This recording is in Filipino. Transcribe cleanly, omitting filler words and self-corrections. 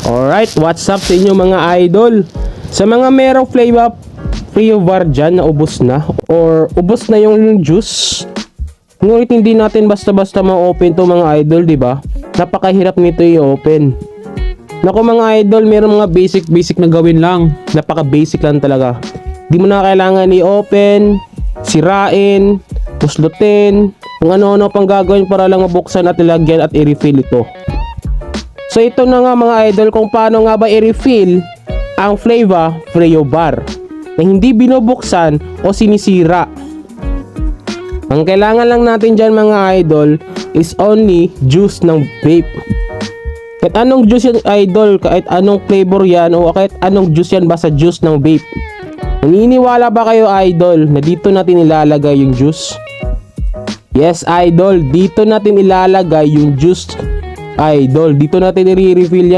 Alright, what's up sa inyo mga idol? Sa mga merong flavor dyan na ubos na or ubos na yung juice, ngunit hindi natin basta-basta ma-open to mga idol, di ba? Napakahirap nito i-open. Naku mga idol, meron mga basic na gawin lang. Napaka-basic lang talaga. Di mo na kailangan i-open, sirain, puslutin, kung ano-ano pang gagawin para lang mabuksan at ilagyan at i-refill ito. So ito na nga mga idol kung paano nga ba i-refill ang Flava Freo Bar na hindi binubuksan o sinisira. Ang kailangan lang natin dyan mga idol is only juice ng vape. Kahit anong juice yan idol, kahit anong flavor yan o kahit anong juice yan basta juice ng vape. Naniniwala ba kayo idol na dito natin ilalagay yung juice? Yes idol, dito natin ilalagay yung juice idol. Dito natin i-refill yan.